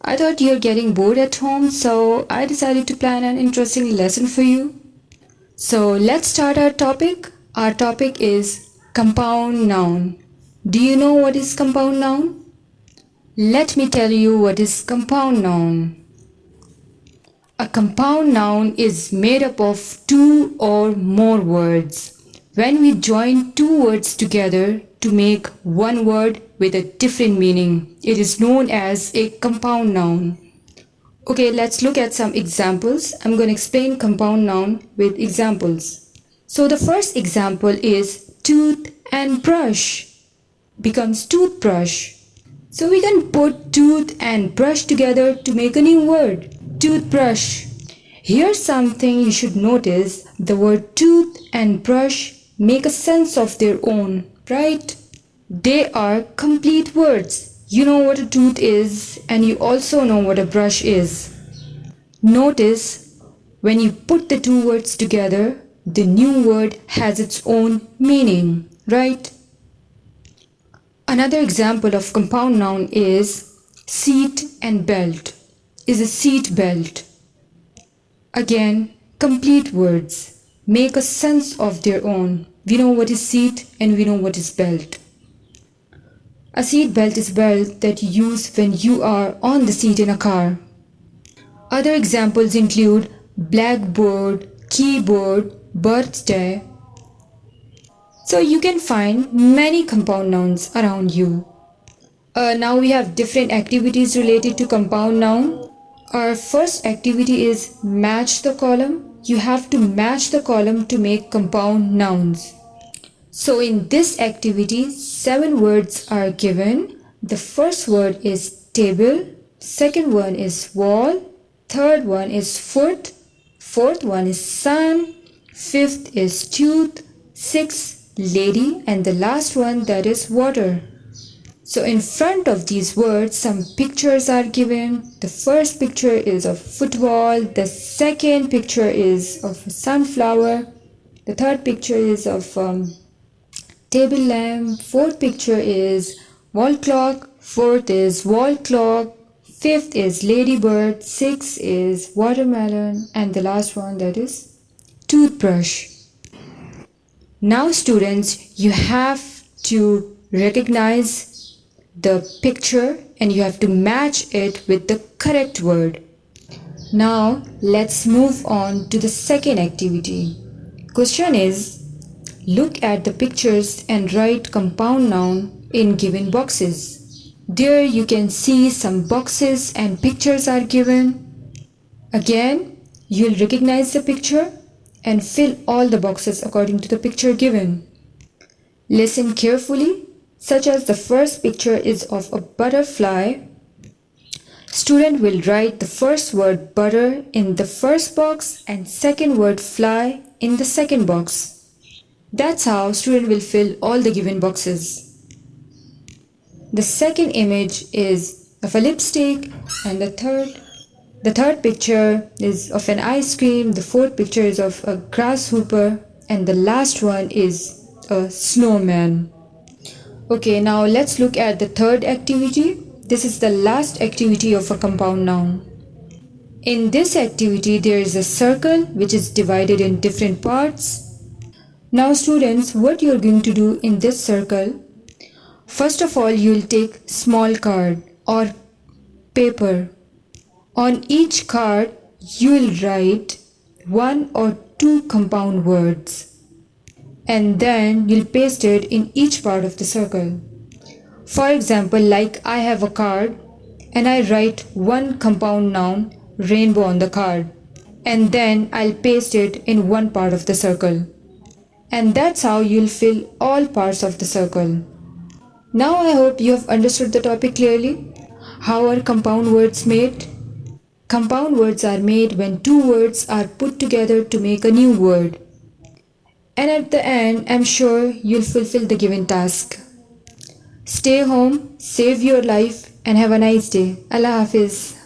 I thought you're getting bored at home, so I decided to plan an interesting lesson for you. So let's start our topic. Our topic is compound noun. Do you know what is compound noun? Let me tell you what is compound noun. A compound noun is made up of two or more words. When we join two words together to make one word with a different meaning, it is known as a compound noun. Okay, let's look at some examples. I'm going to explain compound noun with examples. So the first example is tooth and brush becomes toothbrush. So we can put tooth and brush together to make a new word, toothbrush. Here's something you should notice. The word tooth and brush make a sense of their own, right? They are complete words. You know what a tooth is and you also know what a brush is. Notice when you put the two words together, the new word has its own meaning, right? Another example of compound noun is seat and belt is a seat belt. Again, complete words make a sense of their own. We know what is seat and we know what is belt. A seat belt is a belt that you use when you are on the seat in a car. Other examples include blackboard, keyboard, birthday. So you can find many compound nouns around you. Now we have different activities related to compound noun. Our first activity is match the column. You have to match the column to make compound nouns. So in this activity, 7 words are given. The first word is table, second one is wall, third one is foot, fourth one is sun, fifth is tooth, sixth lady, and the last one, that is water. So in front of these words, some pictures are given. The first picture is of football, the second picture is of a sunflower, the third picture is of table lamp, fourth picture is wall clock, fourth is wall clock, fifth is ladybird, sixth is watermelon, and the last one, that is toothbrush. Now students, you have to recognize the picture and you have to match it with the correct word. Now let's move on to the second activity. Question is, look at the pictures and write compound noun in given boxes. There you can see some boxes and pictures are given. Again, you'll recognize the picture and fill all the boxes according to the picture given. Listen carefully, such as the first picture is of a butterfly. Student will write the first word butter in the first box and second word fly in the second box. That's how student will fill all the given boxes. The second image is of a lipstick and the third picture is of an ice cream, the fourth picture is of a grasshopper, and the last one is a snowman. Okay, now let's look at the third activity. This is the last activity of a compound noun. In this activity, there is a circle which is divided in different parts. Now students, what you're going to do in this circle, first of all, you'll take small card or paper. On each card, you'll write 1 or 2 compound words and then you'll paste it in each part of the circle. For example, like I have a card and I write 1 compound noun, rainbow, on the card, and then I'll paste it in one part of the circle. And that's how you'll fill all parts of the circle. Now I hope you have understood the topic clearly. How are compound words made? Compound words are made when 2 words are put together to make a new word. And at the end, I'm sure you'll fulfill the given task. Stay home, save your life, and have a nice day. Allah Hafiz.